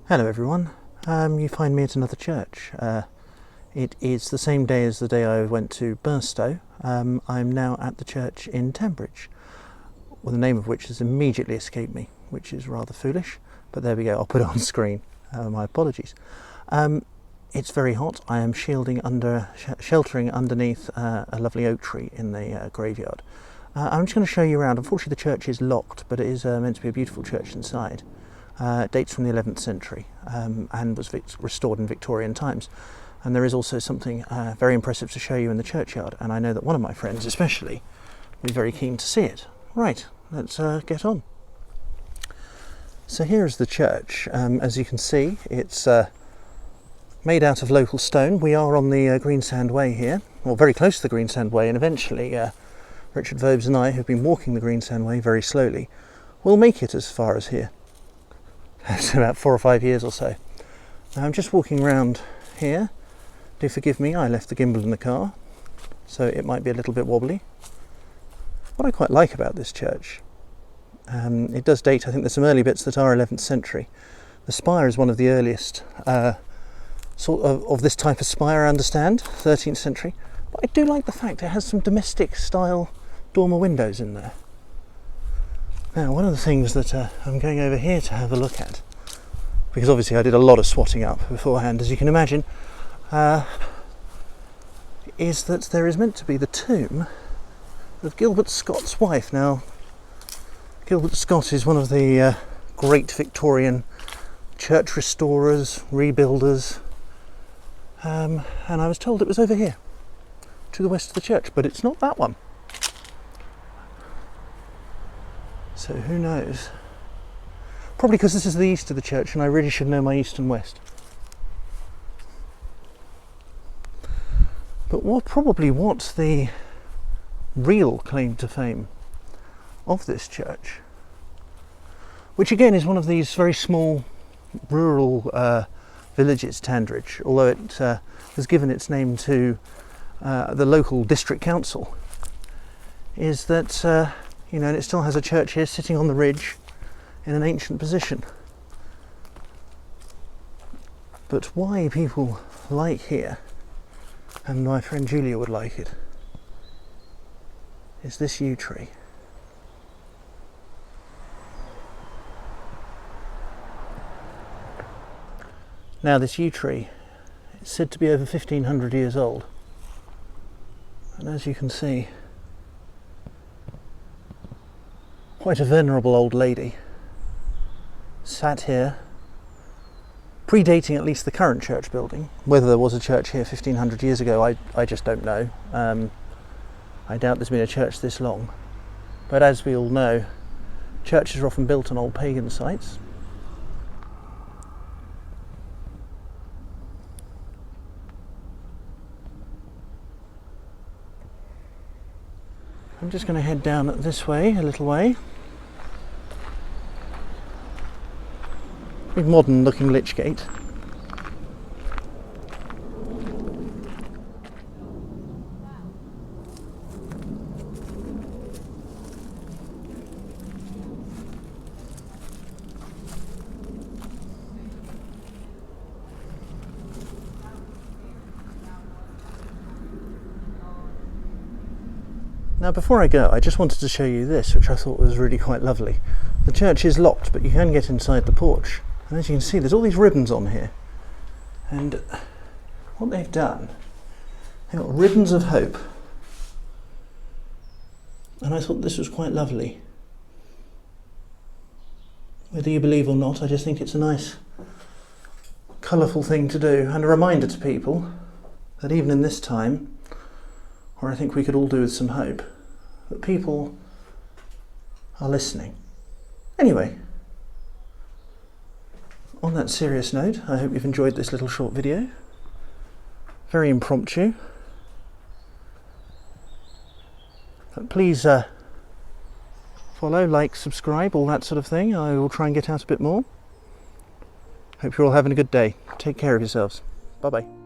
Hello everyone, you find me at another church. It is the same day as the day I went to Burstow. I'm now at the church in Tandridge, well, the name of which has immediately escaped me, which is rather foolish, but there we go, I'll put it on screen. My apologies. It's very hot. I am sheltering underneath a lovely oak tree in the graveyard. I'm just going to show you around. Unfortunately the church is locked, but it is meant to be a beautiful church inside. It dates from the 11th century and was restored in Victorian times. And there is also something very impressive to show you in the churchyard, and I know that one of my friends especially will be very keen to see it. Right, let's get on. So here is the church. As you can see, it's made out of local stone. We are on the Greensand Way here, or very close to the Greensand Way, and eventually Richard Vobes and I, who've been walking the Greensand Way very slowly, will make it as far as here. It's about 4 or 5 years or so. Now I'm just walking around here. Do forgive me, I left the gimbal in the car, so it might be a little bit wobbly. What I quite like about this church, it does date, I think there's some early bits that are 11th century. The spire is one of the earliest sort of this type of spire, I understand, 13th century. But I do like the fact it has some domestic style dormer windows in there. Now, one of the things that I'm going over here to have a look at, because obviously I did a lot of swatting up beforehand, as you can imagine, is that there is meant to be the tomb of Gilbert Scott's wife. Now, Gilbert Scott is one of the great Victorian church restorers, rebuilders, and I was told it was over here, to the west of the church, but it's not that one. So who knows? Probably because this is the east of the church and I really should know my east and west. But what the real claim to fame of this church, which again is one of these very small rural villages, Tandridge, although it has given its name to the local district council, is that you know, and it still has a church here sitting on the ridge in an ancient position. But why people like here, and my friend Julia would like it, is this yew tree. Now this yew tree is said to be over 1500 years old, and as you can see, quite a venerable old lady sat here, predating at least the current church building. Whether there was a church here 1500 years ago, I just don't know. I doubt there's been a church this long. But as we all know, churches are often built on old pagan sites. I'm just going to head down this way, a little way. Big modern looking lich gate. Now before I go, I just wanted to show you this, which I thought was really quite lovely. The church is locked, but you can get inside the porch. And as you can see, there's all these ribbons on here. And what they've done, they've got ribbons of hope. And I thought this was quite lovely. Whether you believe or not, I just think it's a nice, colourful thing to do, and a reminder to people that even in this time, or I think we could all do with some hope, that people are listening. Anyway, on that serious note, I hope you've enjoyed this little short video. Very impromptu. But please follow, like, subscribe, all that sort of thing. I will try and get out a bit more. Hope you're all having a good day. Take care of yourselves. Bye bye.